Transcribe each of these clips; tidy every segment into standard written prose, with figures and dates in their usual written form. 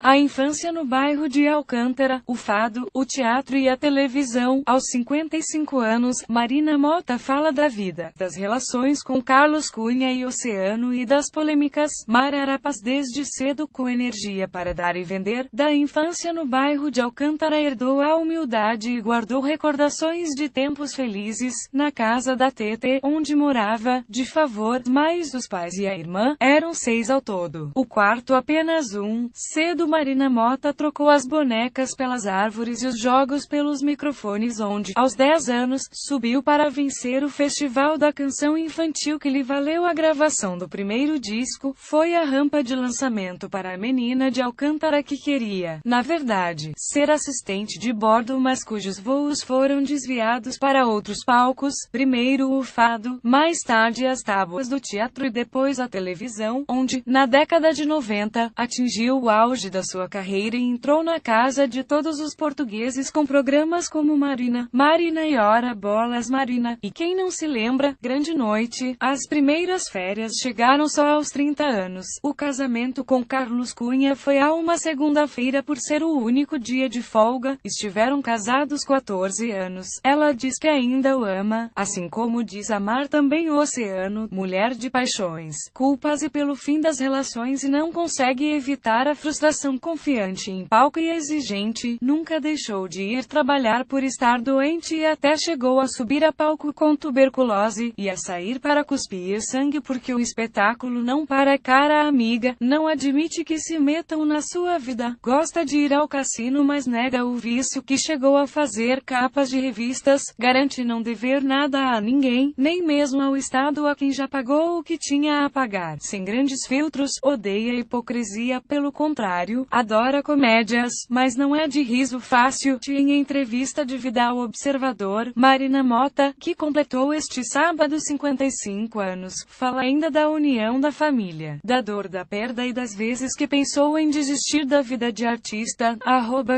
A infância no bairro de Alcântara, o fado, o teatro e a televisão. Aos 55 anos, Marina Mota fala da vida, das relações com Carlos Cunha e Oceano e das polêmicas. Mararapas desde cedo com energia para dar e vender. Da infância no bairro de Alcântara herdou a humildade e guardou recordações de tempos felizes, na casa da Tete, onde morava, de favor, mais os pais e a irmã, eram 6 ao todo. O quarto apenas um. Cedo Marina Mota trocou as bonecas pelas árvores e os jogos pelos microfones onde, aos 10 anos, subiu para vencer o Festival da Canção Infantil que lhe valeu a gravação do primeiro disco. Foi a rampa de lançamento para a menina de Alcântara que queria, na verdade, ser assistente de bordo mas cujos voos foram desviados para outros palcos, primeiro o fado, mais tarde as tábuas do teatro e depois a televisão, onde, na década de 90, atingiu o auge da sua carreira e entrou na casa de todos os portugueses com programas como Marina e Ora Bolas Marina, e quem não se lembra, Grande Noite. As primeiras férias chegaram só aos 30 anos. O casamento com Carlos Cunha foi a uma segunda-feira por ser o único dia de folga. Estiveram casados 14 anos. Ela diz que ainda o ama, assim como diz amar também o Oceano, mulher de paixões, culpas e pelo fim das relações e não consegue evitar a frustração. Confiante em palco e exigente, nunca deixou de ir trabalhar por estar doente e até chegou a subir a palco com tuberculose, e a sair para cuspir sangue porque o espetáculo não para. Cara amiga, não admite que se metam na sua vida, gosta de ir ao cassino mas nega o vício, que chegou a fazer capas de revistas, garante não dever nada a ninguém, nem mesmo ao Estado a quem já pagou o que tinha a pagar, sem grandes filtros, odeia hipocrisia, pelo contrário, adora comédias, mas não é de riso fácil. Em entrevista de vida ao Observador, Marina Mota, que completou este sábado 55 anos, fala ainda da união da família, da dor da perda e das vezes que pensou em desistir da vida de artista.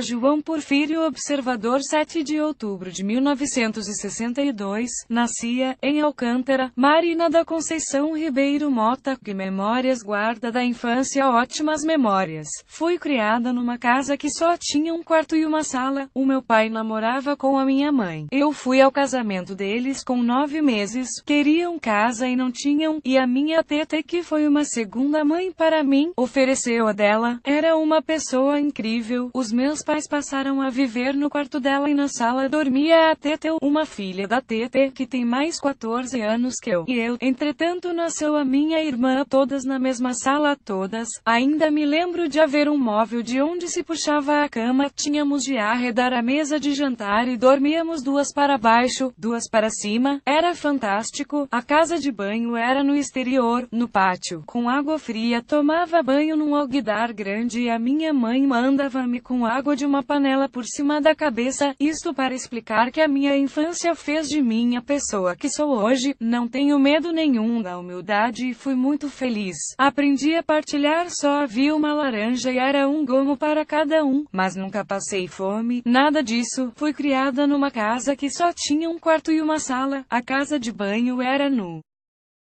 João Porfírio Observador 7 de outubro de 1962, nascia, em Alcântara, Marina da Conceição Ribeiro Mota. Que memórias guarda da infância? Ótimas memórias. Fui criada numa casa que só tinha um quarto e uma sala. O meu pai namorava com a minha mãe. Eu fui ao casamento deles com 9 meses. Queriam casa e não tinham, e a minha teta, que foi uma segunda mãe para mim, ofereceu a dela. Era uma pessoa incrível. Os meus pais passaram a viver no quarto dela e na sala dormia a teta, uma filha da teta, que tem mais 14 anos que eu. E eu, entretanto, nasceu a minha irmã, todas na mesma sala, todas. Ainda me lembro de haver um móvel de onde se puxava a cama, tínhamos de arredar a mesa de jantar e dormíamos 2 para baixo, 2 para cima. Era fantástico. A casa de banho era no exterior, no pátio, com água fria. Tomava banho num alguidar grande e a minha mãe mandava-me com água de uma panela por cima da cabeça. Isto para explicar que a minha infância fez de mim a pessoa que sou hoje. Não tenho medo nenhum da humildade e fui muito feliz. Aprendi a partilhar, só havia uma laranja e era um gomo para cada um, mas nunca passei fome, nada disso. Fui criada numa casa que só tinha um quarto e uma sala. A casa de banho era no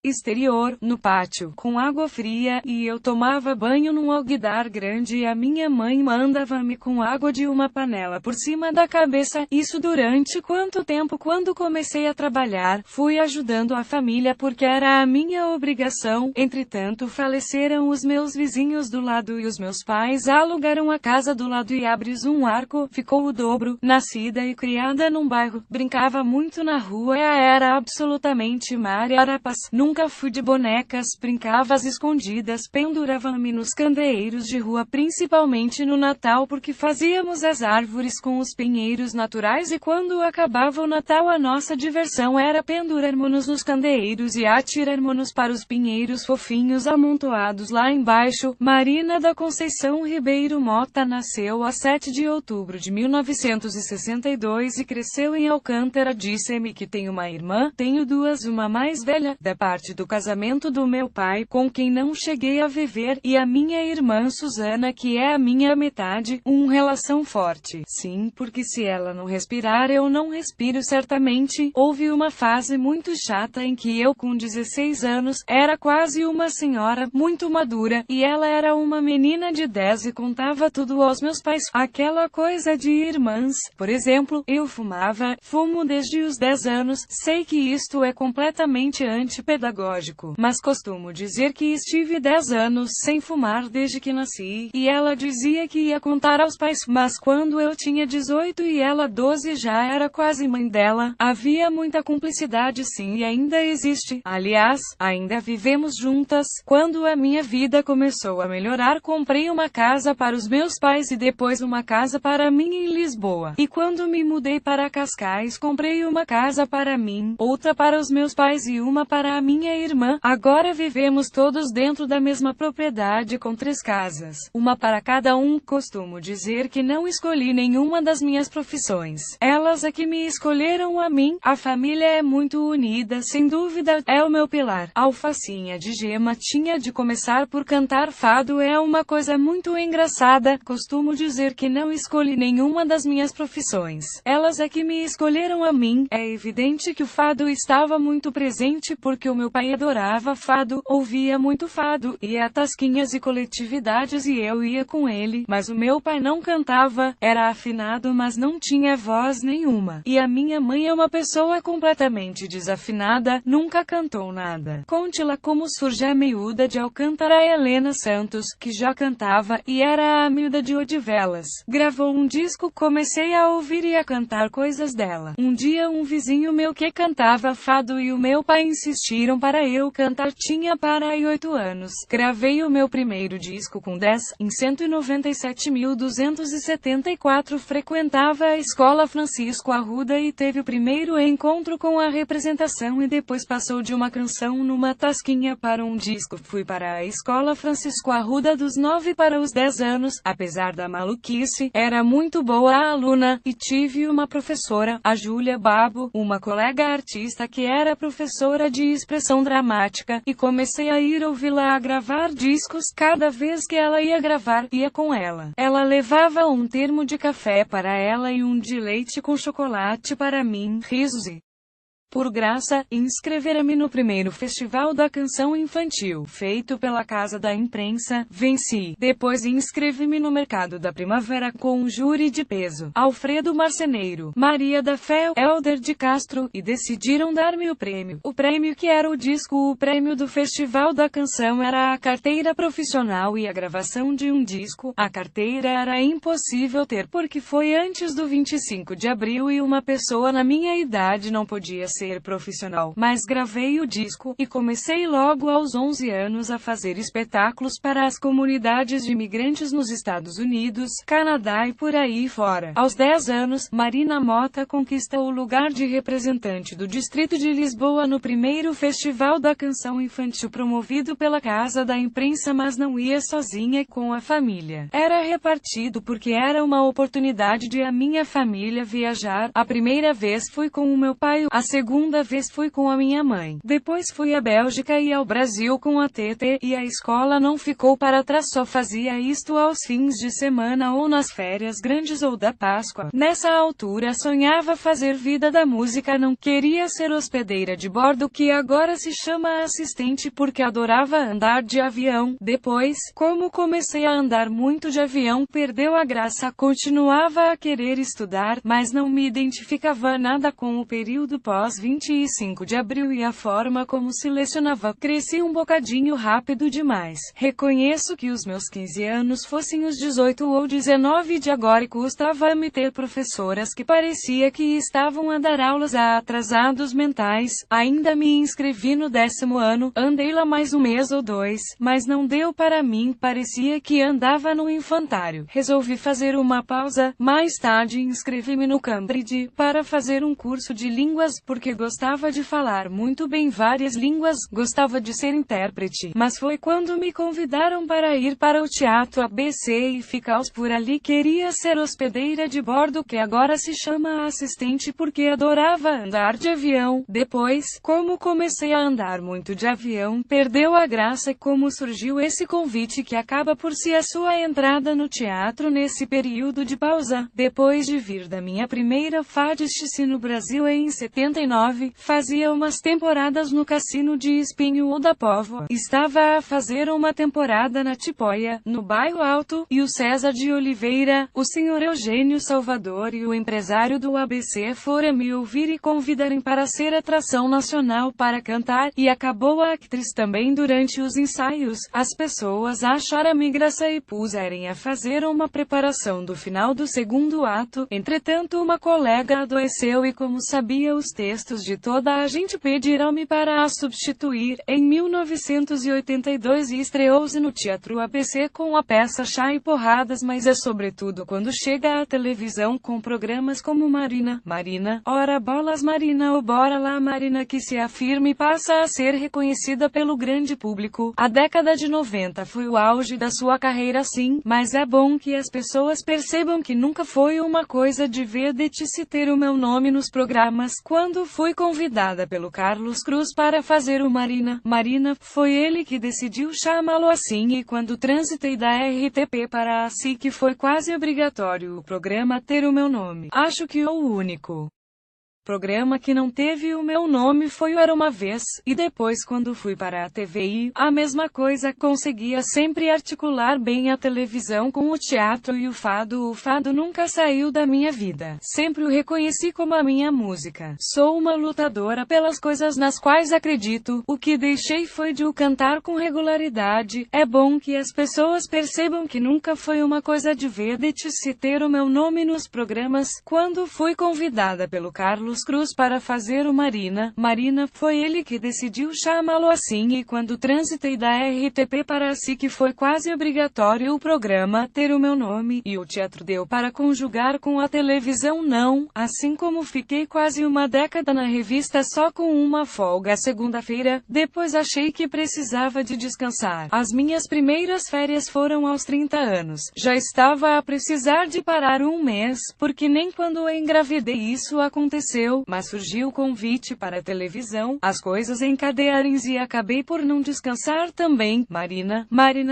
exterior, no pátio, com água fria, e eu tomava banho num alguidar grande e a minha mãe mandava-me com água de uma panela por cima da cabeça. Isso durante quanto tempo? Quando comecei a trabalhar, fui ajudando a família porque era a minha obrigação. Entretanto, faleceram os meus vizinhos do lado e os meus pais alugaram a casa do lado e abris um arco, ficou o dobro. Nascida e criada num bairro, brincava muito na rua, era absolutamente Mararapas. Nunca fui de bonecas, brincava às escondidas, pendurava-me nos candeeiros de rua, principalmente no Natal porque fazíamos as árvores com os pinheiros naturais e quando acabava o Natal a nossa diversão era pendurarmos-nos nos candeeiros e atirarmos-nos para os pinheiros fofinhos amontoados lá embaixo. Marina da Conceição Ribeiro Mota nasceu a 7 de outubro de 1962 e cresceu em Alcântara. Disse-me que tem uma irmã, tenho 2, uma mais velha, da parte parte do casamento do meu pai, com quem não cheguei a viver, e a minha irmã Susana, que é a minha metade, relação forte. Sim, porque se ela não respirar eu não respiro certamente. Houve uma fase muito chata em que eu com 16 anos, era quase uma senhora, muito madura, e ela era uma menina de 10 e contava tudo aos meus pais. Aquela coisa de irmãs. Por exemplo, eu fumo desde os 10 anos, sei que isto é completamente antipedagógico, mas costumo dizer que estive 10 anos sem fumar desde que nasci, e ela dizia que ia contar aos pais, mas quando eu tinha 18 e ela 12 já era quase mãe dela. Havia muita cumplicidade sim e ainda existe. Aliás, ainda vivemos juntas. Quando a minha vida começou a melhorar, comprei uma casa para os meus pais e depois uma casa para mim em Lisboa. E quando me mudei para Cascais, comprei uma casa para mim, outra para os meus pais e uma para a minha irmã. Agora vivemos todos dentro da mesma propriedade com 3 casas, uma para cada um. Costumo dizer que não escolhi nenhuma das minhas profissões. Elas é que me escolheram a mim. A família é muito unida, sem dúvida, é o meu pilar. Alfacinha de Gema tinha de começar por cantar fado, é uma coisa muito engraçada. Costumo dizer que não escolhi nenhuma das minhas profissões. Elas é que me escolheram a mim. É evidente que o fado estava muito presente porque o meu pai adorava fado, ouvia muito fado, ia a tasquinhas e coletividades e eu ia com ele, mas o meu pai não cantava, era afinado mas não tinha voz nenhuma. E a minha mãe é uma pessoa completamente desafinada, nunca cantou nada. Conte-lá como surge a miúda de Alcântara. Helena Santos, que já cantava, e era a miúda de Odivelas. Gravou um disco, comecei a ouvir e a cantar coisas dela. Um dia um vizinho meu que cantava fado e o meu pai insistiram para eu cantar, tinha para aí 8 anos. Gravei o meu primeiro disco com 10, em 197.274, frequentava a escola Francisco Arruda e teve o primeiro encontro com a representação e depois passou de uma canção numa tasquinha para um disco. Fui para a escola Francisco Arruda dos 9 para os 10 anos, apesar da maluquice, era muito boa aluna, e tive uma professora, a Júlia Babo, uma colega artista que era professora de expressão dramática, e comecei a ir ouvi-la a gravar discos. Cada vez que ela ia gravar, ia com ela. Ela levava um termo de café para ela e um de leite com chocolate para mim. Risos e por graça, inscrevera-me no primeiro Festival da Canção Infantil, feito pela Casa da Imprensa, venci. Depois inscrevi-me no Mercado da Primavera com um júri de peso, Alfredo Marceneiro, Maria da Fé, Hélder de Castro, e decidiram dar-me o prêmio. O prêmio que era o disco. O prêmio do Festival da Canção era a carteira profissional e a gravação de um disco. A carteira era impossível ter porque foi antes do 25 de abril e uma pessoa na minha idade não podia ser profissional, mas gravei o disco, e comecei logo aos 11 anos a fazer espetáculos para as comunidades de imigrantes nos Estados Unidos, Canadá e por aí fora. Aos 10 anos, Marina Mota conquista o lugar de representante do Distrito de Lisboa no primeiro Festival da Canção Infantil promovido pela Casa da Imprensa, mas não ia sozinha, com a família. Era repartido porque era uma oportunidade de a minha família viajar. A primeira vez fui com o meu pai, a segunda vez fui com a minha mãe. Depois fui à Bélgica e ao Brasil com a TT, e a escola não ficou para trás, só fazia isto aos fins de semana ou nas férias grandes ou da Páscoa. Nessa altura sonhava fazer vida da música, não queria ser hospedeira de bordo, que agora se chama assistente, porque adorava andar de avião. Depois, como comecei a andar muito de avião, perdeu a graça. Continuava a querer estudar, mas não me identificava nada com o período pós-25 de abril e a forma como se lecionava. Cresci um bocadinho rápido demais. Reconheço que os meus 15 anos fossem os 18 ou 19 de agora, e custava-me ter professoras que parecia que estavam a dar aulas a atrasados mentais. Ainda me inscrevi no 10º ano, andei lá mais um mês ou 2, mas não deu para mim, parecia que andava no infantário. Resolvi fazer uma pausa. Mais tarde inscrevi-me no Cambridge, para fazer um curso de línguas, porque porque gostava de falar muito bem várias línguas, gostava de ser intérprete, mas foi quando me convidaram para ir para o Teatro ABC e ficar por ali. Queria ser hospedeira de bordo, que agora se chama assistente, porque adorava andar de avião. Depois, como comecei a andar muito de avião, perdeu a graça. Como surgiu esse convite que acaba por ser a sua entrada no teatro nesse período de pausa. Depois de vir da minha primeira fadistice no Brasil em 79, fazia umas temporadas no Cassino de Espinho da Póvoa. Estava a fazer uma temporada na Tipóia, no Bairro Alto, e o César de Oliveira, o senhor Eugênio Salvador e o empresário do ABC foram me ouvir e convidarem para ser atração nacional para cantar, e acabou a atriz também durante os ensaios. As pessoas acharam-me graça e puserem a fazer uma preparação do final do segundo ato. Entretanto, uma colega adoeceu e, como sabia os textos de toda a gente, pediram-me para a substituir. Em 1982 estreou-se no Teatro ABC com a peça Chá e Porradas, mas é sobretudo quando chega à televisão com programas como Marina, Ora Bolas Marina ou Bora Lá Marina que se afirma e passa a ser reconhecida pelo grande público. A década de 90 foi o auge da sua carreira, sim, mas é bom que as pessoas percebam que nunca foi uma coisa de vedetice ter o meu nome nos programas. Quando fui convidada pelo Carlos Cruz para fazer o Marina, foi ele que decidiu chamá-lo assim, e quando transitei da RTP para a SIC foi quase obrigatório o programa ter o meu nome. Acho que o único programa que não teve o meu nome foi o Era Uma Vez, e depois quando fui para a TVI, a mesma coisa. Conseguia sempre articular bem a televisão com o teatro e o fado. O fado nunca saiu da minha vida. Sempre o reconheci como a minha música. Sou uma lutadora pelas coisas nas quais acredito. O que deixei foi de o cantar com regularidade. É bom que as pessoas percebam que nunca foi uma coisa de vedetice ter o meu nome nos programas. Quando fui convidada pelo Carlos Cruz para fazer o Marina, foi ele que decidiu chamá-lo assim, e quando transitei da RTP para a SIC foi quase obrigatório o programa ter o meu nome, e o teatro deu para conjugar com a televisão não, assim como fiquei quase uma década na revista só com uma folga segunda-feira. Depois achei que precisava de descansar. As minhas primeiras férias foram aos 30 anos. Já estava a precisar de parar um mês, porque nem quando engravidei isso aconteceu. Mas surgiu o convite para a televisão, as coisas encadearam-se e acabei por não descansar também. Marina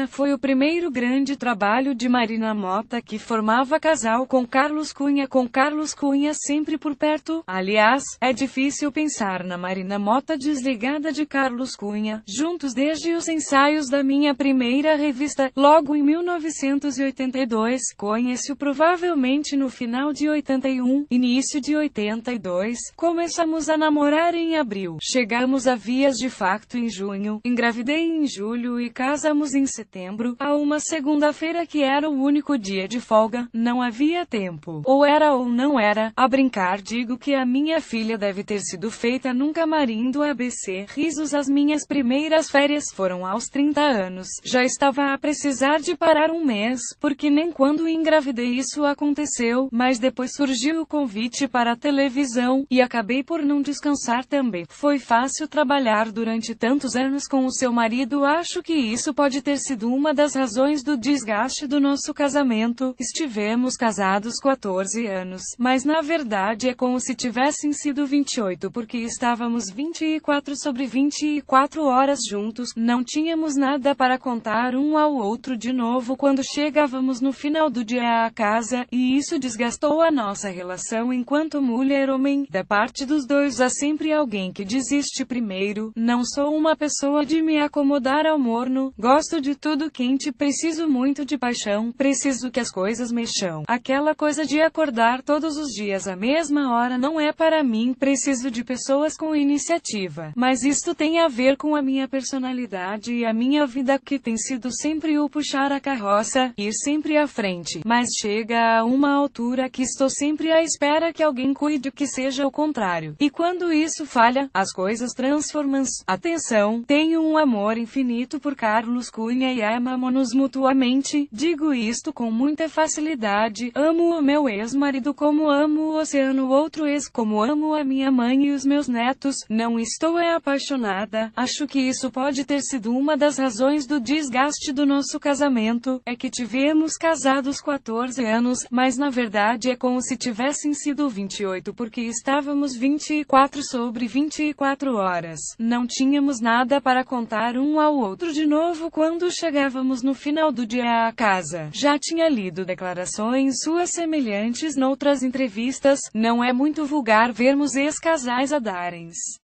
foi o primeiro grande trabalho de Marina Mota, que formava casal com Carlos Cunha sempre por perto. Aliás, é difícil pensar na Marina Mota desligada de Carlos Cunha, juntos desde os ensaios da minha primeira revista, logo em 1982, conheci-o provavelmente no final de 81, início de 82, começamos a namorar em abril, chegamos a vias de facto em junho, engravidei em julho e casamos em setembro, a uma segunda-feira que era o único dia de folga. Não havia tempo, ou era ou não era. A brincar digo que a minha filha deve ter sido feita num camarim do ABC. Risos. As minhas primeiras férias foram aos 30 anos. Já estava a precisar de parar um mês, porque nem quando engravidei isso aconteceu, mas depois surgiu o convite para a televisão, e acabei por não descansar também. Foi fácil trabalhar durante tantos anos com o seu marido. Acho que isso pode ter sido uma das razões do desgaste do nosso casamento. Estivemos casados 14 anos, mas na verdade é como se tivessem sido 28, porque estávamos 24/24 horas juntos. Não tínhamos nada para contar um ao outro de novo quando chegávamos no final do dia à casa, e isso desgastou a nossa relação enquanto mulher-homem. Da parte dos dois há sempre alguém que desiste primeiro. Não sou uma pessoa de me acomodar ao morno. Gosto de tudo quente, preciso muito de paixão, preciso que as coisas mexam. Aquela coisa de acordar todos os dias à mesma hora não é para mim. Preciso de pessoas com iniciativa. Mas isto tem a ver com a minha personalidade e a minha vida, que tem sido sempre o puxar a carroça, ir sempre à frente. Mas chega a uma altura que estou sempre à espera que alguém cuide, que seja seja o contrário. E quando isso falha, as coisas transformam-se. Atenção, tenho um amor infinito por Carlos Cunha e amamo-nos mutuamente. Digo isto com muita facilidade. Amo o meu ex-marido como amo o oceano, outro ex, como amo a minha mãe e os meus netos. Não estou apaixonada. Acho que isso pode ter sido uma das razões do desgaste do nosso casamento. É que tivemos casados 14 anos, mas na verdade é como se tivessem sido 28 porque estávamos 24 sobre 24 horas. Não tínhamos nada para contar um ao outro de novo quando chegávamos no final do dia à casa. Já tinha lido declarações suas semelhantes noutras entrevistas. Não é muito vulgar vermos ex-casais a darem-se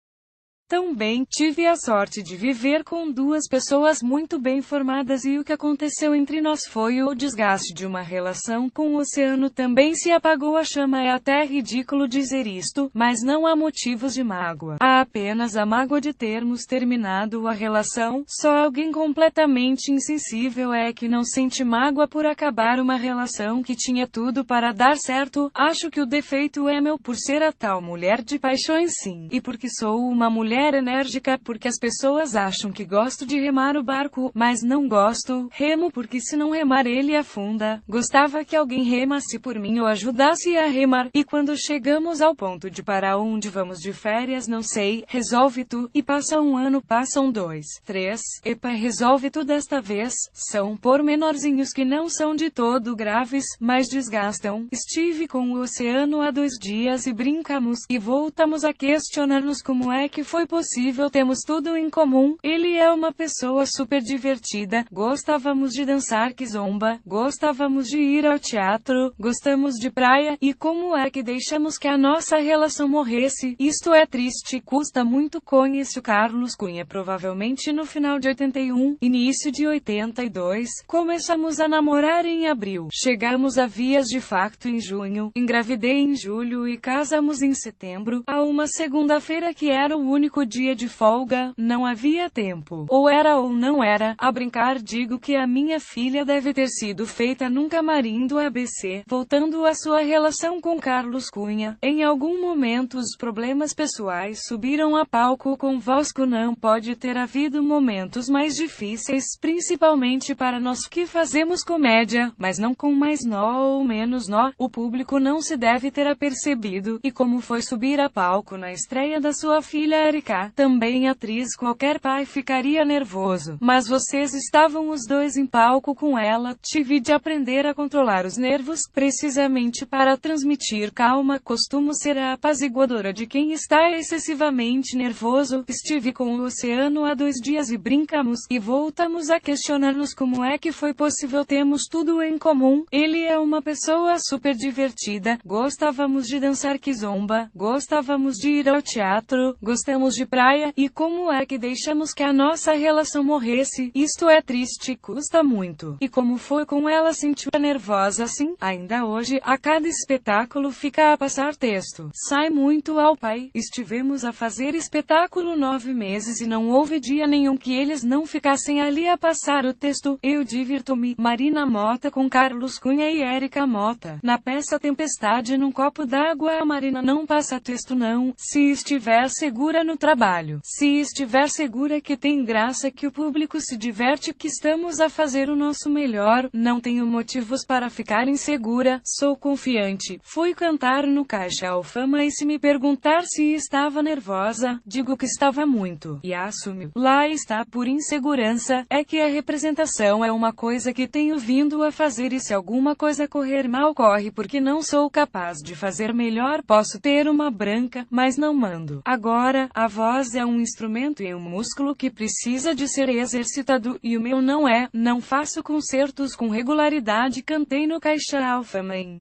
tão bem. Tive a sorte de viver com duas pessoas muito bem formadas e o que aconteceu entre nós foi o desgaste de uma relação com o oceano. Também se apagou a chama. É até ridículo dizer isto, mas não há motivos de mágoa. Há apenas a mágoa de termos terminado a relação. Só alguém completamente insensível é que não sente mágoa por acabar uma relação que tinha tudo para dar certo. Acho que o defeito é meu por ser a tal mulher de paixões, sim. E porque sou uma mulher enérgica, porque as pessoas acham que gosto de remar o barco, mas não gosto. Remo porque se não remar ele afunda. Gostava que alguém remasse por mim ou ajudasse a remar. E quando chegamos ao ponto de para onde vamos de férias, não sei, resolve tu. E passa um ano, passam 2, 3, epa, resolve tu desta vez. São pormenorzinhos que não são de todo graves, mas desgastam. Estive com o oceano há 2 dias e brincamos, e voltamos a questionar-nos como é que foi possível. Temos tudo em comum. Ele é uma pessoa super divertida. Gostávamos de dançar kizomba. Gostávamos de ir ao teatro. Gostamos de praia. E como é que deixamos que a nossa relação morresse? Isto é triste. Custa muito. Conheci o Carlos Cunha provavelmente no final de 81, início de 82. Começamos a namorar em abril. Chegamos a vias de facto em junho. Engravidei em julho e casamos em setembro. A uma segunda-feira que era o único dia de folga. Não havia tempo. Ou era ou não era. A brincar digo que a minha filha deve ter sido feita num camarim do ABC. Voltando à sua relação com Carlos Cunha. Em algum momento os problemas pessoais subiram a palco convosco. Não pode ter havido momentos mais difíceis, principalmente para nós que fazemos comédia, mas não com mais nó ou menos nó. O público não se deve ter apercebido. E como foi subir a palco na estreia da sua filha Erika? Também atriz, qualquer pai ficaria nervoso. Mas vocês estavam os dois em palco com ela. Tive de aprender a controlar os nervos, precisamente para transmitir calma. Costumo ser a apaziguadora de quem está excessivamente nervoso. Estive com o oceano há 2 dias e brincamos, e voltamos a questionar-nos como é que foi possível. Temos tudo em comum. Ele é uma pessoa super divertida. Gostávamos de dançar kizomba. Gostávamos de ir ao teatro. Gostamos de praia. E como é que deixamos que a nossa relação morresse? Isto é triste. Custa muito. E como foi com ela? Sentiu nervosa assim? Ainda hoje, a cada espetáculo fica a passar texto. Sai muito ao pai. Estivemos a fazer espetáculo 9 meses e não houve dia nenhum que eles não ficassem ali a passar o texto. Eu divirto-me. Marina Mota com Carlos Cunha e Érica Mota. Na peça Tempestade num copo d'água, a Marina não passa texto não. Se estiver segura no trabalho. Se estiver segura que tem graça, que o público se diverte, que estamos a fazer o nosso melhor, não tenho motivos para ficar insegura, sou confiante. Fui cantar no Caixa Alfama e se me perguntar se estava nervosa, digo que estava muito. E assumo. Lá está por insegurança, é que a representação é uma coisa que tenho vindo a fazer e se alguma coisa correr mal corre porque não sou capaz de fazer melhor. Posso ter uma branca, mas não mando. Agora, a voz é um instrumento e um músculo que precisa de ser exercitado, e o meu não é. Não faço concertos com regularidade. Cantei no Caixa Alfama em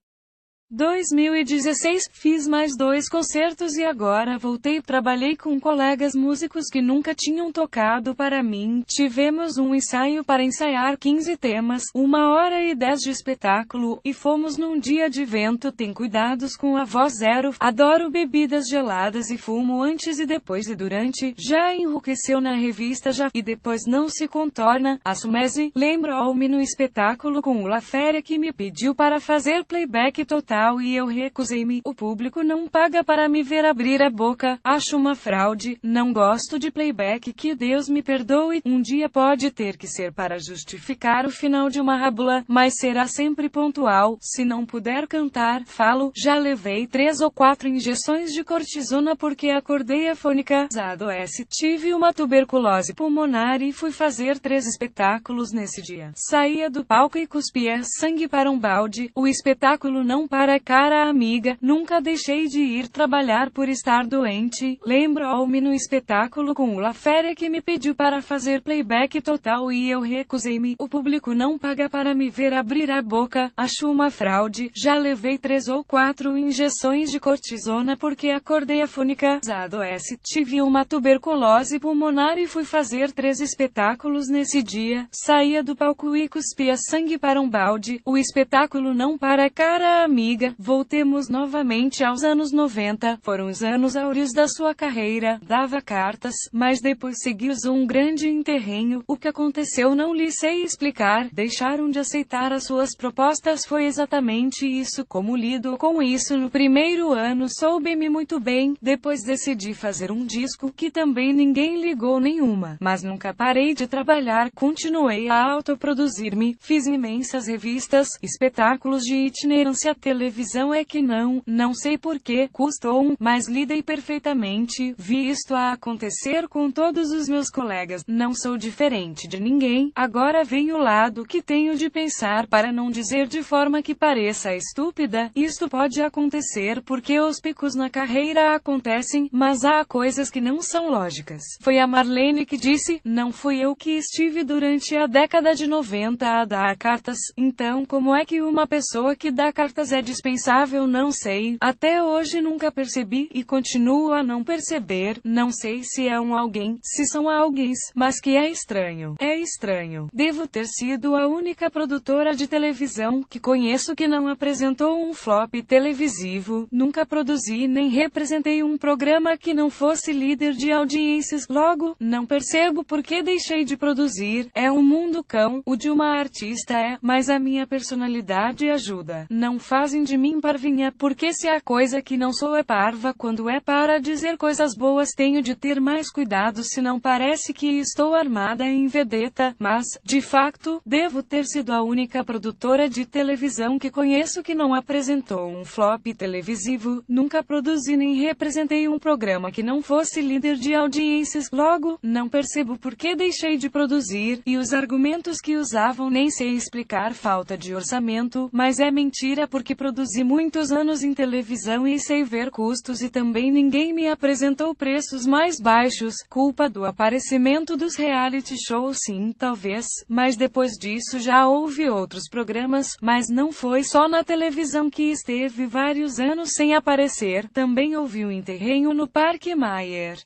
2016, fiz mais 2 concertos e agora voltei. Trabalhei com colegas músicos que nunca tinham tocado para mim. Tivemos um ensaio para ensaiar 15 temas, 1h10 de espetáculo, e fomos num dia de vento. Tem cuidados com a voz zero. Adoro bebidas geladas e fumo antes e depois e durante. Já enrouqueceu na revista já, e depois não se contorna. Assumese, lembro-me no espetáculo com o La Féria que me pediu para fazer playback total. total e eu recusei-me. O público não paga para me ver abrir a boca. Acho uma fraude. Não gosto de playback, que Deus me perdoe. Um dia pode ter que ser para justificar o final de uma rábula, mas será sempre pontual. Se não puder cantar, falo. Já levei 3 ou 4 injeções de cortisona porque acordei afônica. Adoece. Tive uma tuberculose pulmonar e fui fazer 3 espetáculos nesse dia. Saía do palco e cuspia sangue para um balde. O espetáculo não para, cara amiga. Nunca deixei de ir trabalhar por estar doente. Lembro-me no espetáculo com o Laféria que me pediu para fazer playback total e eu recusei-me. O público não paga para me ver abrir a boca. Acho uma fraude. Já levei 3 ou 4 injeções de cortisona porque acordei afônica. Adoece. Tive uma tuberculose pulmonar e fui fazer 3 espetáculos nesse dia. Saía do palco e cuspia sangue para um balde. O espetáculo não para, cara amiga. Voltemos novamente aos anos 90. Foram os anos áureos da sua carreira. Dava cartas, mas depois seguiu um grande enterrenho. O que aconteceu não lhe sei explicar. Deixaram de aceitar as suas propostas. Foi exatamente isso. Como lido com isso no primeiro ano, soube-me muito bem. Depois decidi fazer um disco que também ninguém ligou nenhuma. Mas nunca parei de trabalhar. Continuei a autoproduzir-me. Fiz imensas revistas, espetáculos de itinerância. Televisão é que não sei porquê, custou mas lidei perfeitamente. Vi isto a acontecer com todos os meus colegas. Não sou diferente de ninguém. Agora vem o lado que tenho de pensar para não dizer de forma que pareça estúpida. Isto pode acontecer porque os picos na carreira acontecem, mas há coisas que não são lógicas. Foi a Marlene que disse, não fui eu que estive durante a década de 90 a dar cartas. Então como é que uma pessoa que dá cartas é dispensável? Não sei. Até hoje nunca percebi e continuo a não perceber. Não sei se é um alguém, se são alguém, mas que é estranho. É estranho. Devo ter sido a única produtora de televisão que conheço que não apresentou um flop televisivo. Nunca produzi nem representei um programa que não fosse líder de audiências. Logo, não percebo por que deixei de produzir. É um mundo cão, o de uma artista mas a minha personalidade ajuda. Não fazem de mim parvinha, porque se a coisa que não sou é parva, quando é para dizer coisas boas tenho de ter mais cuidado, senão parece que estou armada em vedeta. Mas, de facto, devo ter sido a única produtora de televisão que conheço que não apresentou um flop televisivo. Nunca produzi nem representei um programa que não fosse líder de audiências. Logo, não percebo por que deixei de produzir, e os argumentos que usavam nem sei explicar. Falta de orçamento, mas é mentira porque produzi muitos anos em televisão e sei ver custos e também ninguém me apresentou preços mais baixos. Culpa do aparecimento dos reality shows, sim, talvez, mas depois disso já houve outros programas, mas não foi só na televisão que esteve vários anos sem aparecer. Também houve um enterrenho no Parque Mayer.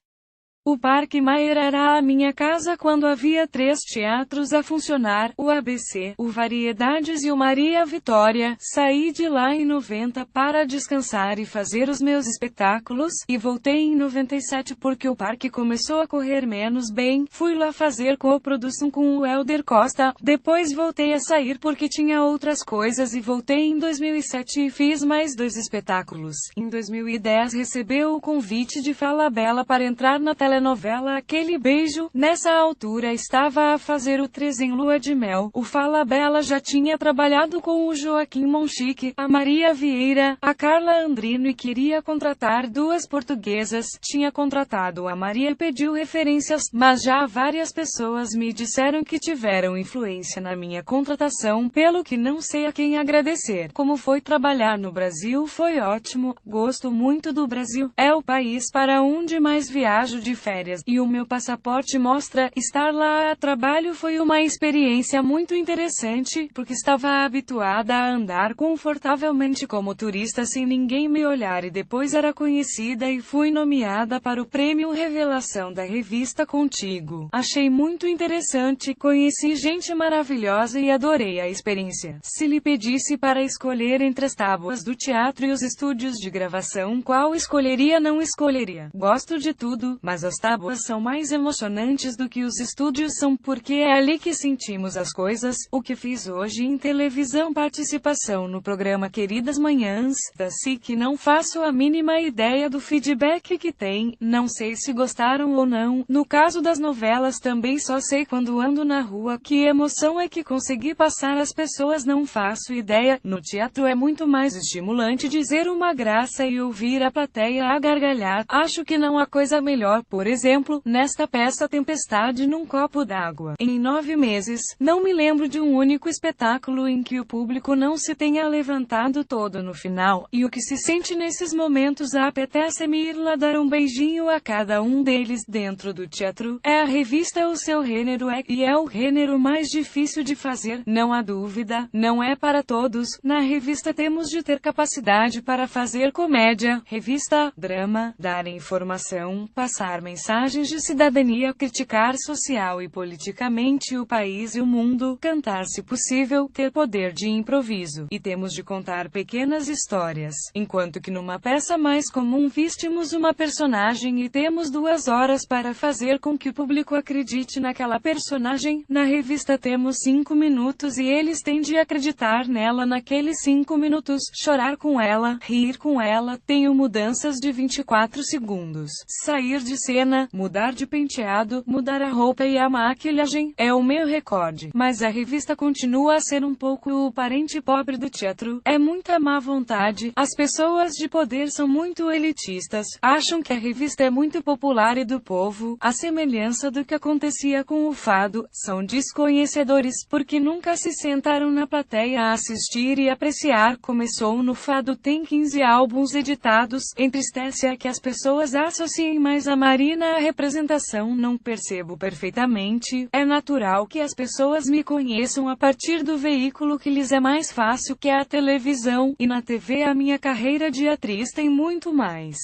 O Parque Mayer era a minha casa quando havia 3 teatros a funcionar, o ABC, o Variedades e o Maria Vitória. Saí de lá em 90 para descansar e fazer os meus espetáculos, e voltei em 97 porque o parque começou a correr menos bem. Fui lá fazer coprodução com o Helder Costa, depois voltei a sair porque tinha outras coisas e voltei em 2007 e fiz mais 2 espetáculos. Em 2010 recebeu o convite de Falabella para entrar na telenovela Aquele Beijo. Nessa altura estava a fazer o 3 em Lua de Mel. O Falabella já tinha trabalhado com o Joaquim Monchique, a Maria Vieira, a Carla Andrino e queria contratar 2 portuguesas. Tinha contratado a Maria e pediu referências, mas já várias pessoas me disseram que tiveram influência na minha contratação, pelo que não sei a quem agradecer. Como foi trabalhar no Brasil? Foi ótimo. Gosto muito do Brasil. É o país para onde mais viajo de férias, e o meu passaporte mostra. Estar lá a trabalho foi uma experiência muito interessante, porque estava habituada a andar confortavelmente como turista sem ninguém me olhar e depois era conhecida e fui nomeada para o prêmio Revelação da revista Contigo. Achei muito interessante, conheci gente maravilhosa e adorei a experiência. Se lhe pedisse para escolher entre as tábuas do teatro e os estúdios de gravação, qual escolheria? Não escolheria. Gosto de tudo, mas a as tábuas são mais emocionantes do que os estúdios são, porque é ali que sentimos as coisas. O que fiz hoje em televisão, participação no programa Queridas Manhãs, da SIC, não faço a mínima ideia do feedback que tem, não sei se gostaram ou não. No caso das novelas também só sei quando ando na rua que emoção é que consegui passar às pessoas, não faço ideia. No teatro é muito mais estimulante dizer uma graça e ouvir a plateia a gargalhar. Acho que não há coisa melhor. Por exemplo, nesta peça Tempestade num Copo d'Água, em 9 meses, não me lembro de um único espetáculo em que o público não se tenha levantado todo no final, e o que se sente nesses momentos, apetece-me ir lá dar um beijinho a cada um deles. Dentro do teatro, é a revista o seu gênero e é o gênero mais difícil de fazer, não há dúvida, não é para todos. Na revista temos de ter capacidade para fazer comédia, revista, drama, dar informação, passar mensagens de cidadania, criticar social e politicamente o país e o mundo, cantar se possível, ter poder de improviso, e temos de contar pequenas histórias, enquanto que numa peça mais comum vestimos uma personagem e temos 2 horas para fazer com que o público acredite naquela personagem. Na revista temos 5 minutos e eles têm de acreditar nela naqueles 5 minutos, chorar com ela, rir com ela. Tenho mudanças de 24 segundos, sair de cena, mudar de penteado, mudar a roupa e a maquilhagem, é o meu recorde. Mas a revista continua a ser um pouco o parente pobre do teatro, é muita má vontade, as pessoas de poder são muito elitistas, acham que a revista é muito popular e do povo, a semelhança do que acontecia com o fado, são desconhecedores porque nunca se sentaram na plateia a assistir e apreciar. Começou no fado, tem 15 álbuns editados, entristece a que as pessoas associem mais a Marina à representação, não percebo perfeitamente, é natural que as pessoas me conheçam a partir do veículo que lhes é mais fácil, que é a televisão, e na TV a minha carreira de atriz tem muito mais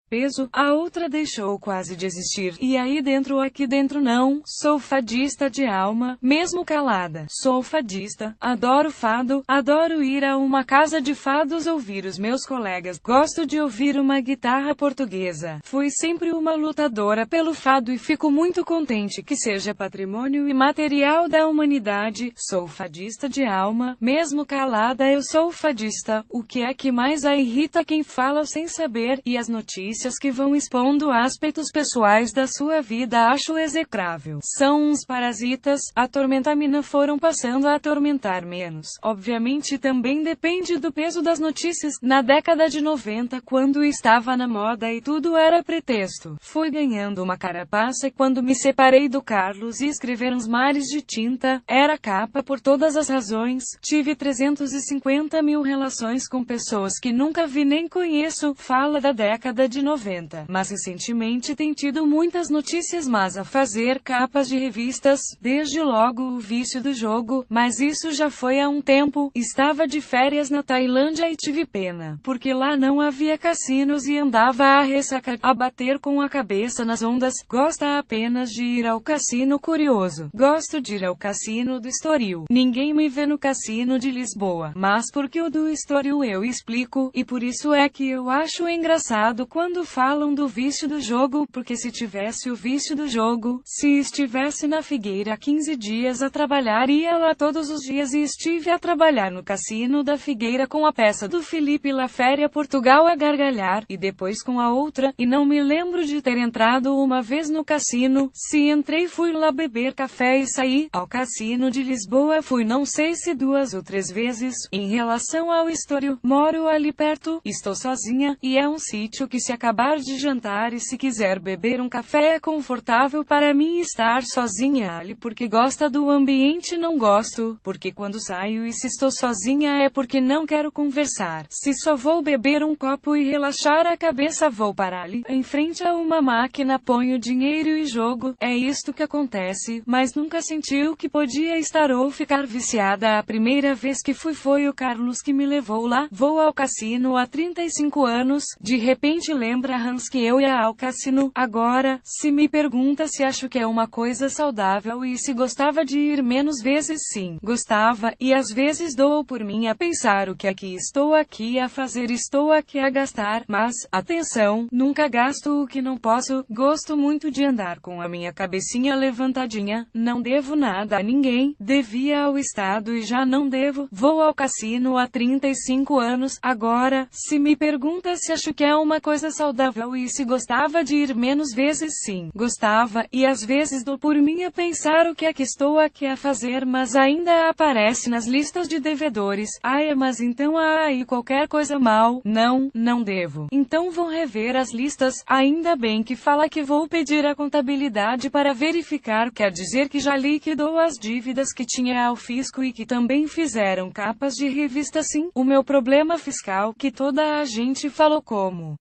peso, a outra deixou quase de existir, e aí dentro, aqui dentro não, sou fadista de alma, mesmo calada, sou fadista, adoro fado, adoro ir a uma casa de fados ouvir os meus colegas, gosto de ouvir uma guitarra portuguesa, fui sempre uma lutadora pelo fado e fico muito contente que seja patrimônio imaterial da humanidade, sou fadista de alma, mesmo calada eu sou fadista. O que é que mais a irrita? Quem fala sem saber, e as notícias que vão expondo aspectos pessoais da sua vida, acho execrável. São uns parasitas, atormentar-me, não foram passando a atormentar menos. Obviamente também depende do peso das notícias. Na década de 90, quando estava na moda e tudo era pretexto, fui ganhando uma carapaça e quando me separei do Carlos e escrever uns mares de tinta, era capa por todas as razões. Tive 350 mil relações com pessoas que nunca vi nem conheço. Fala da década de 90, mas recentemente tem tido muitas notícias más a fazer capas de revistas, desde logo o vício do jogo, mas isso já foi há um tempo. Estava de férias na Tailândia e tive pena, porque lá não havia cassinos e andava a ressaca, a bater com a cabeça nas ondas. Gosta apenas de ir ao cassino curioso. Gosto de ir ao cassino do Estoril. Ninguém me vê no cassino de Lisboa, mas porque o do Estoril eu explico, e por isso é que eu acho engraçado quando falam do vício do jogo, porque se tivesse o vício do jogo, se estivesse na Figueira 15 dias a trabalhar, ia lá todos os dias, e estive a trabalhar no cassino da Figueira com a peça do Felipe Laféria Portugal a gargalhar, e depois com a outra, e não me lembro de ter entrado uma vez no cassino. Se entrei, fui lá beber café e saí. Ao cassino de Lisboa fui não sei se 2 ou 3 vezes. Em relação ao Estoril, moro ali perto, estou sozinha, e é um sítio que se acabar de jantar e se quiser beber um café é confortável para mim estar sozinha ali, porque gosta do ambiente. Não gosto, porque quando saio e se estou sozinha é porque não quero conversar. Se só vou beber um copo e relaxar a cabeça, vou para ali, em frente a uma máquina, ponho dinheiro e jogo. É isto que acontece, mas nunca sentiu que podia estar ou ficar viciada. A primeira vez que fui foi o Carlos que me levou lá. Vou ao cassino há 35 anos, de repente lembro lembra Hans que eu ia ao cassino? Agora, se me pergunta se acho que é uma coisa saudável e se gostava de ir menos vezes, sim, gostava, e às vezes dou por mim a pensar o que aqui estou aqui a fazer, estou aqui a gastar, mas, atenção, nunca gasto o que não posso. Gosto muito de andar com a minha cabecinha levantadinha, não devo nada a ninguém, devia ao Estado e já não devo, vou ao cassino há 35 anos, agora, se me pergunta se acho que é uma coisa saudável e se gostava de ir menos vezes, sim, gostava, e às vezes dou por mim a pensar o que é que estou aqui a fazer, mas ainda aparece nas listas de devedores. Ai, mas então há aí qualquer coisa mal, não devo. Então vou rever as listas, ainda bem que fala que vou pedir a contabilidade para verificar, quer dizer que já liquidou as dívidas que tinha ao fisco e que também fizeram capas de revista, sim, o meu problema fiscal, que toda a gente falou como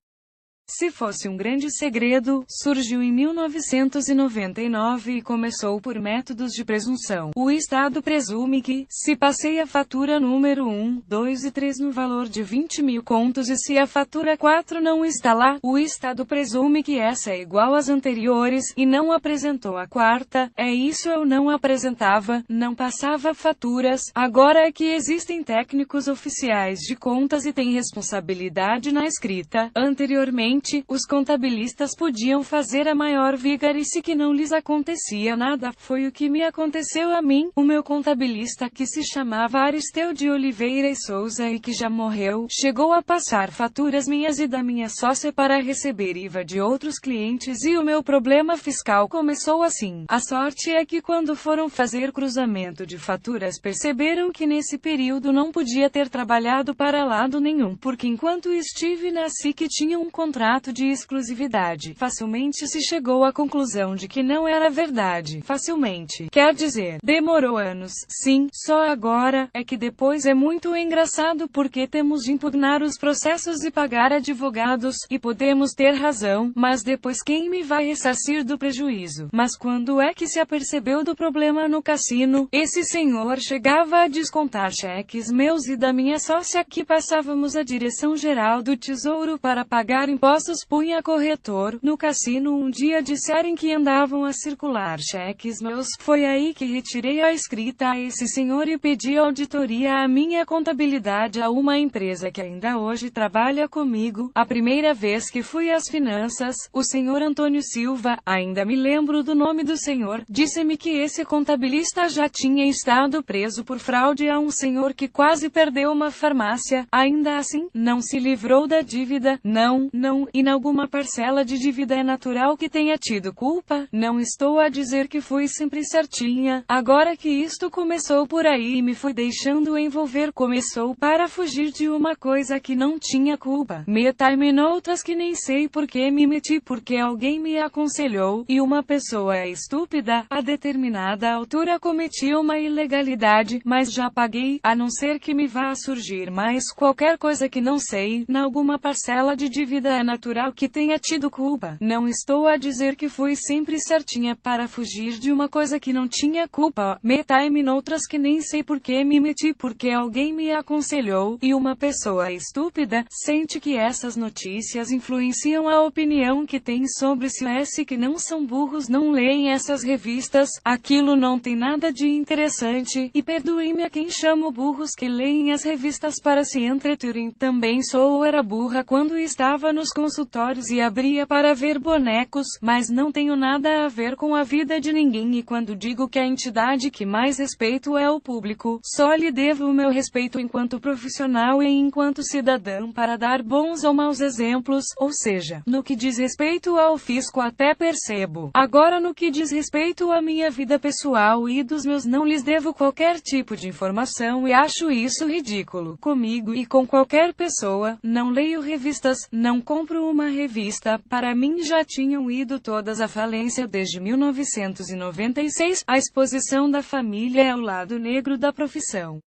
se fosse um grande segredo, surgiu em 1999 e começou por métodos de presunção. O Estado presume que, se passei a fatura número 1, 2 e 3 no valor de 20 mil contos e se a fatura 4 não está lá, o Estado presume que essa é igual às anteriores, e não apresentou a quarta. É isso, eu não apresentava, não passava faturas. Agora é que existem técnicos oficiais de contas e têm responsabilidade na escrita. Anteriormente, os contabilistas podiam fazer a maior vigarice que não lhes acontecia nada. Foi o que me aconteceu a mim. O meu contabilista, que se chamava Aristeu de Oliveira e Souza e que já morreu, chegou a passar faturas minhas e da minha sócia para receber IVA de outros clientes e o meu problema fiscal começou assim. A sorte é que quando foram fazer cruzamento de faturas perceberam que nesse período não podia ter trabalhado para lado nenhum, porque enquanto estive na SIC tinha um contrato de exclusividade. Facilmente se chegou à conclusão de que não era verdade. Facilmente. Quer dizer, demorou anos. Sim, só agora é que depois é muito engraçado porque temos de impugnar os processos e pagar advogados, e podemos ter razão, mas depois quem me vai ressarcir do prejuízo? Mas quando é que se apercebeu do problema no cassino? Esse senhor chegava a descontar cheques meus e da minha sócia que passávamos à Direção-Geral do Tesouro para pagar impostos. Punha corretor no cassino. Um dia disserem que andavam a circular cheques meus. Foi aí que retirei a escrita a esse senhor e pedi auditoria à minha contabilidade a uma empresa que ainda hoje trabalha comigo. A primeira vez que fui às finanças, o senhor Antônio Silva, ainda me lembro do nome do senhor, disse-me que esse contabilista já tinha estado preso por fraude a um senhor que quase perdeu uma farmácia. Ainda assim, não se livrou da dívida. Não, e em alguma parcela de dívida é natural que tenha tido culpa. Não estou a dizer que fui sempre certinha. Agora que isto começou por aí e me fui deixando envolver, começou para fugir de uma coisa que não tinha culpa. Metai-me noutras que nem sei por que me meti, porque alguém me aconselhou, e uma pessoa é estúpida. A determinada altura cometi uma ilegalidade, mas já paguei, a não ser que me vá a surgir mais qualquer coisa que não sei. Na alguma parcela de dívida é natural que tenha tido culpa. Não estou a dizer que fui sempre certinha para fugir de uma coisa que não tinha culpa. Metai-me noutras que nem sei por que me meti, porque alguém me aconselhou, e uma pessoa estúpida sente que essas notícias influenciam a opinião que tem sobre si. Que não são burros, não leem essas revistas, aquilo não tem nada de interessante, e perdoem-me a quem chamo burros que leem as revistas para se entreterem. Também sou ou era burra quando estava nos consultórios e abria para ver bonecos, mas não tenho nada a ver com a vida de ninguém, e quando digo que a entidade que mais respeito é o público, só lhe devo o meu respeito enquanto profissional e enquanto cidadã para dar bons ou maus exemplos, ou seja, no que diz respeito ao fisco até percebo. Agora no que diz respeito à minha vida pessoal e dos meus não lhes devo qualquer tipo de informação e acho isso ridículo. Comigo e com qualquer pessoa, não leio revistas, não compro uma revista, para mim já tinham ido todas à falência desde 1996, a exposição da família é o lado negro da profissão.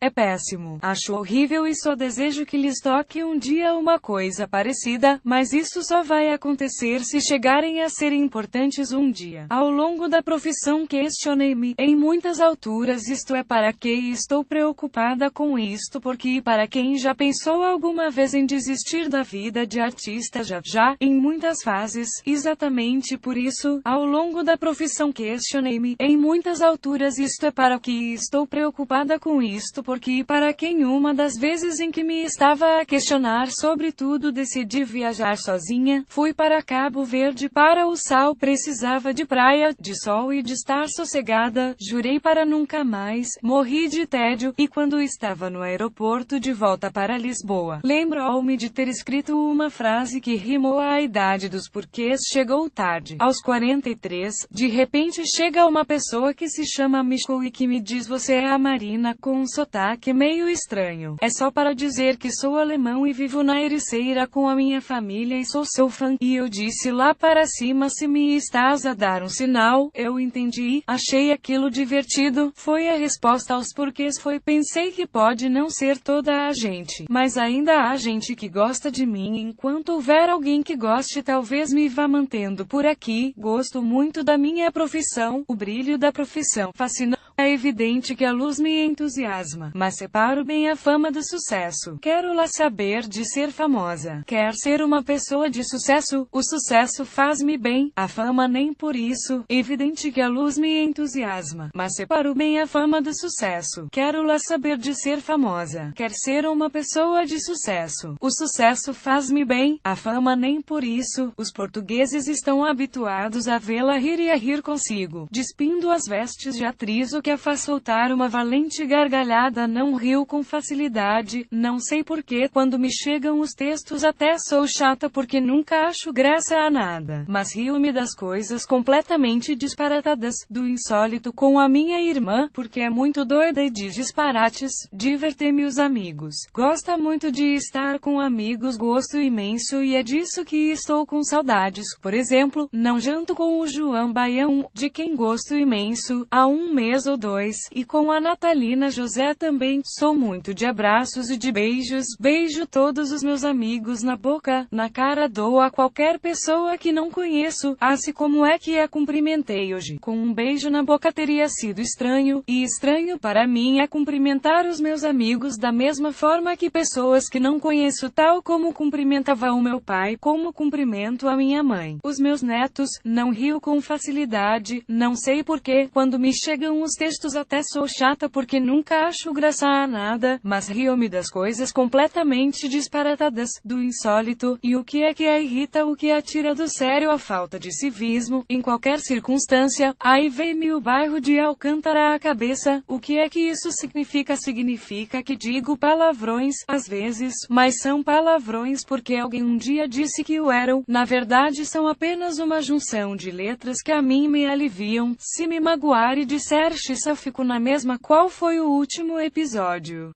É péssimo. Acho horrível e só desejo que lhes toque um dia uma coisa parecida, mas isso só vai acontecer se chegarem a ser importantes um dia. Ao longo da profissão questionei-me, em muitas alturas, isto é, para que estou preocupada com isto, porque para quem já pensou alguma vez em desistir da vida de artista já, em muitas fases, exatamente por isso, ao longo da profissão questionei-me, em muitas alturas, isto é, para que estou preocupada com isto, porque para quem uma das vezes em que me estava a questionar sobre tudo decidi viajar sozinha, fui para Cabo Verde para o sal, precisava de praia, de sol e de estar sossegada, jurei para nunca mais, morri de tédio, e quando estava no aeroporto de volta para Lisboa, lembrou-me de ter escrito uma frase que rimou à idade dos porquês chegou tarde. Aos 43, de repente chega uma pessoa que se chama Michel e que me diz você é a Marina, com um sotaque meio estranho. É só para dizer que sou alemão e vivo na Ericeira com a minha família e sou seu fã. E eu disse lá para cima se me estás a dar um sinal, eu entendi, achei aquilo divertido, foi a resposta aos porquês pensei que pode não ser toda a gente, mas ainda há gente que gosta de mim enquanto houver alguém que goste talvez me vá mantendo por aqui, gosto muito da minha profissão, o brilho da profissão fascina. É evidente que a luz me entusiasma, mas separo bem a fama do sucesso. Quero lá saber de ser famosa. Quer ser uma pessoa de sucesso? O sucesso faz-me bem, a fama nem por isso. Evidente que a luz me entusiasma, mas separo bem a fama do sucesso. Quero lá saber de ser famosa. Quer ser uma pessoa de sucesso? O sucesso faz-me bem, a fama nem por isso. Os portugueses estão habituados a vê-la rir e a rir consigo. Despindo as vestes de atriz o que a faz soltar uma valente gargalhada, não riu com facilidade, não sei porquê, quando me chegam os textos até sou chata porque nunca acho graça a nada, mas rio-me das coisas completamente disparatadas, do insólito com a minha irmã, porque é muito doida e diz disparates, divertem-me os amigos, gosta muito de estar com amigos, gosto imenso e é disso que estou com saudades, por exemplo, não janto com o João Baião, de quem gosto imenso, há um mês ou dois, e com a Natalina José também, sou muito de abraços e de beijos, beijo todos os meus amigos na boca, na cara dou a qualquer pessoa que não conheço, assim como é que a cumprimentei hoje, com um beijo na boca teria sido estranho, e estranho para mim é cumprimentar os meus amigos da mesma forma que pessoas que não conheço tal como cumprimentava o meu pai, como cumprimento a minha mãe, os meus netos, não rio com facilidade, não sei porquê, quando me chegam os textos até sou chata porque nunca acho graça a nada, mas rio-me das coisas completamente disparatadas, do insólito, e o que é que a irrita, o que a tira do sério, a falta de civismo, em qualquer circunstância, aí vem-me o bairro de Alcântara à cabeça, o que é que isso significa? Significa que digo palavrões, às vezes, mas são palavrões porque alguém um dia disse que o eram, na verdade são apenas uma junção de letras que a mim me aliviam, se me magoar e disser xiça fico na mesma. Qual foi o último episódio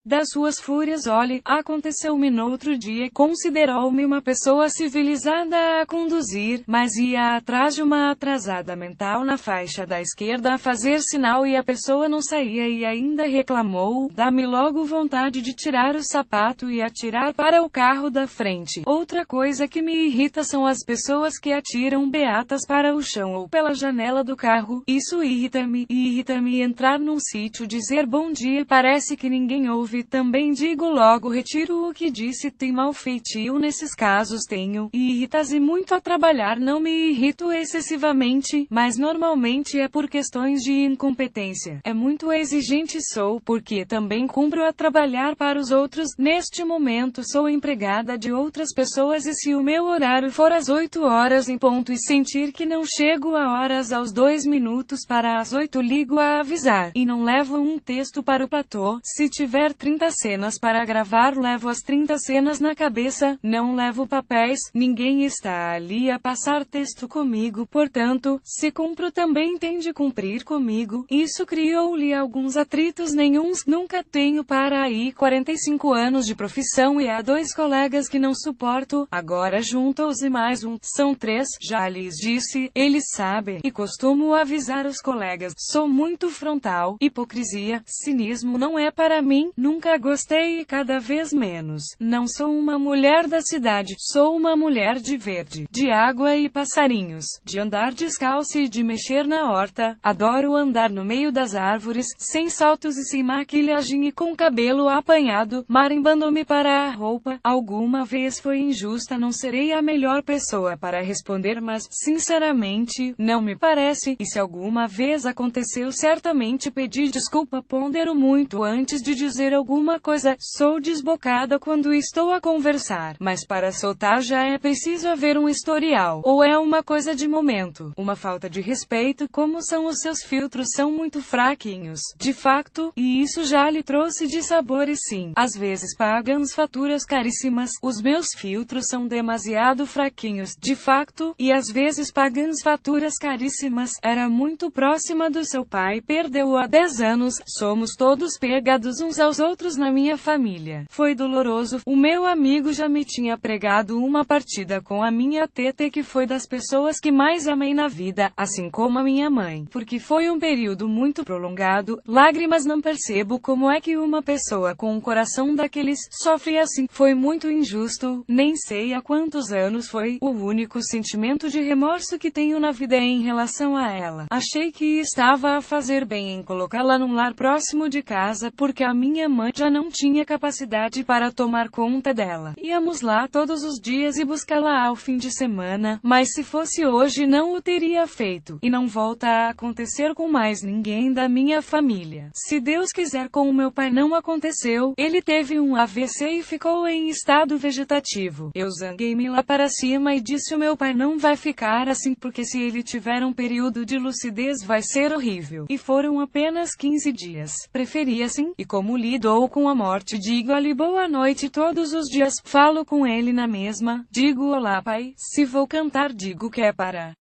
das suas fúrias? Olhe, aconteceu-me no outro dia, considerou-me uma pessoa civilizada a conduzir, mas ia atrás de uma atrasada mental na faixa da esquerda a fazer sinal e a pessoa não saía e ainda reclamou, dá-me logo vontade de tirar o sapato e atirar para o carro da frente. Outra coisa que me irrita são as pessoas que atiram beatas para o chão ou pela janela do carro, isso irrita-me, e irrita-me entrar num sítio dizer bom dia, parece que ninguém ouve. Também digo logo retiro o que disse, tem mau feitio nesses casos tenho, e irrita-se muito a trabalhar não me irrito excessivamente, mas normalmente é por questões de incompetência, é muito exigente sou, porque também cumpro a trabalhar para os outros, neste momento sou empregada de outras pessoas e se o meu horário for às 8 horas em ponto e sentir que não chego a horas aos 2 minutos para as 8 ligo a avisar, e não levo um texto para o platô, se tiver 30 cenas para gravar, levo as 30 cenas na cabeça, não levo papéis, ninguém está ali a passar texto comigo, portanto, se cumpro também tem de cumprir comigo. Isso criou-lhe alguns atritos nenhuns, nunca tenho para aí 45 anos de profissão e há 2 colegas que não suporto, agora junta-os e mais um, são 3, já lhes disse, eles sabem, e costumo avisar os colegas, sou muito frontal, hipocrisia, cinismo não é para mim, nunca gostei e cada vez menos. Não sou uma mulher da cidade, sou uma mulher de verde, de água e passarinhos, de andar descalço e de mexer na horta, adoro andar no meio das árvores, sem saltos e sem maquilhagem e com cabelo apanhado, marimbando-me para a roupa. Alguma vez foi injusta, não serei a melhor pessoa para responder, mas, sinceramente, não me parece, e se alguma vez aconteceu certamente pedi desculpa, pondero muito antes de dizer alguma coisa, sou desbocada quando estou a conversar, mas para soltar já é preciso haver um historial, ou é uma coisa de momento, uma falta de respeito, como são os seus filtros são muito fraquinhos, de facto, e isso já lhe trouxe dissabores sim, às vezes pagamos faturas caríssimas, os meus filtros são demasiado fraquinhos, de facto, e às vezes pagamos faturas caríssimas, era muito próxima do seu pai, perdeu-o há 10 anos, somos todos pegados uns aos outros na minha família, foi doloroso, o meu amigo já me tinha pregado uma partida com a minha teta que foi das pessoas que mais amei na vida, assim como a minha mãe, porque foi um período muito prolongado, lágrimas não percebo como é que uma pessoa com um coração daqueles, sofre assim, foi muito injusto, nem sei há quantos anos foi, o único sentimento de remorso que tenho na vida é em relação a ela, achei que estava a fazer bem em colocá-la num lar próximo de casa, porque a minha mãe já não tinha capacidade para tomar conta dela, íamos lá todos os dias e buscá-la ao fim de semana, mas se fosse hoje não o teria feito, e não volta a acontecer com mais ninguém da minha família, se Deus quiser. Com o meu pai não aconteceu, ele teve um AVC e ficou em estado vegetativo, eu zanguei-me lá para cima e disse o meu pai não vai ficar assim porque se ele tiver um período de lucidez vai ser horrível, e foram apenas 15 dias, preferi assim, e como lidou com a morte digo-lhe boa noite todos os dias, falo com ele na mesma, digo olá pai, se vou cantar digo que é para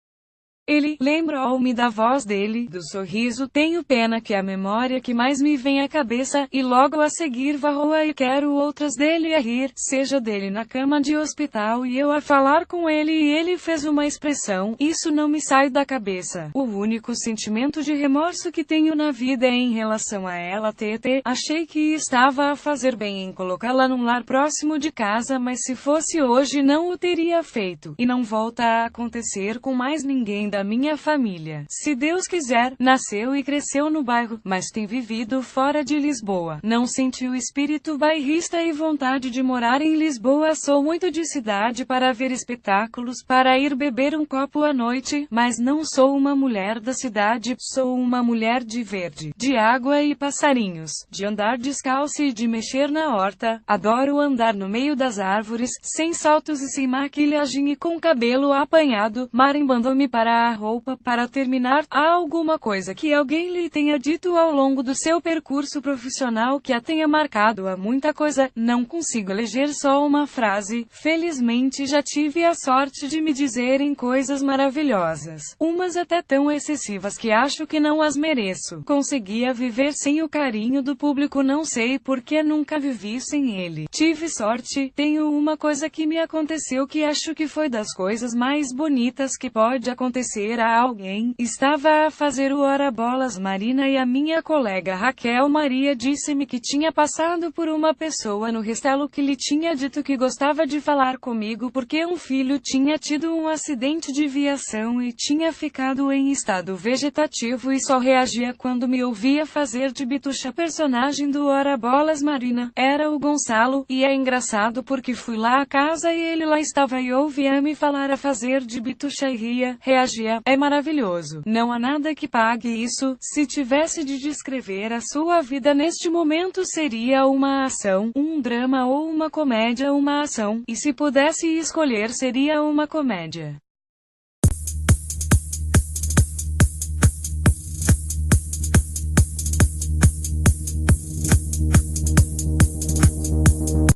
ele, lembrou-me da voz dele, do sorriso, tenho pena que a memória que mais me vem à cabeça, e logo a seguir varrou-a e quero outras dele a rir, seja dele na cama de hospital e eu a falar com ele e ele fez uma expressão, isso não me sai da cabeça, o único sentimento de remorso que tenho na vida é em relação a ela tete, achei que estava a fazer bem em colocá-la num lar próximo de casa mas se fosse hoje não o teria feito, e não volta a acontecer com mais ninguém da minha família. Se Deus quiser, nasceu e cresceu no bairro, mas tem vivido fora de Lisboa. Não senti o espírito bairrista e vontade de morar em Lisboa. Sou muito de cidade para ver espetáculos, para ir beber um copo à noite, mas não sou uma mulher da cidade, sou uma mulher de verde, de água e passarinhos, de andar descalço e de mexer na horta. Adoro andar no meio das árvores, sem saltos e sem maquilhagem e com cabelo apanhado, marimbando-me para a roupa. Para terminar, há alguma coisa que alguém lhe tenha dito ao longo do seu percurso profissional que a tenha marcado? Há muita coisa, não consigo eleger só uma frase. Felizmente já tive a sorte de me dizerem coisas maravilhosas, umas até tão excessivas que acho que não as mereço. Conseguia viver sem o carinho do público, não sei porque nunca vivi sem ele. Tive sorte, tenho uma coisa que me aconteceu que acho que foi das coisas mais bonitas que pode acontecer a alguém. Estava a fazer o Ora Bolas Marina e a minha colega Raquel Maria disse-me que tinha passado por uma pessoa no Restelo que lhe tinha dito que gostava de falar comigo porque um filho tinha tido um acidente de viação e tinha ficado em estado vegetativo e só reagia quando me ouvia fazer de Bitucha. Personagem do Ora Bolas Marina era o Gonçalo, e é engraçado porque fui lá à casa e ele lá estava e ouvia-me falar a fazer de Bitucha e ria, reagia. É maravilhoso. Não há nada que pague isso. Se tivesse de descrever a sua vida neste momento seria uma ação, um drama ou uma comédia. Uma ação, e se pudesse escolher seria uma comédia.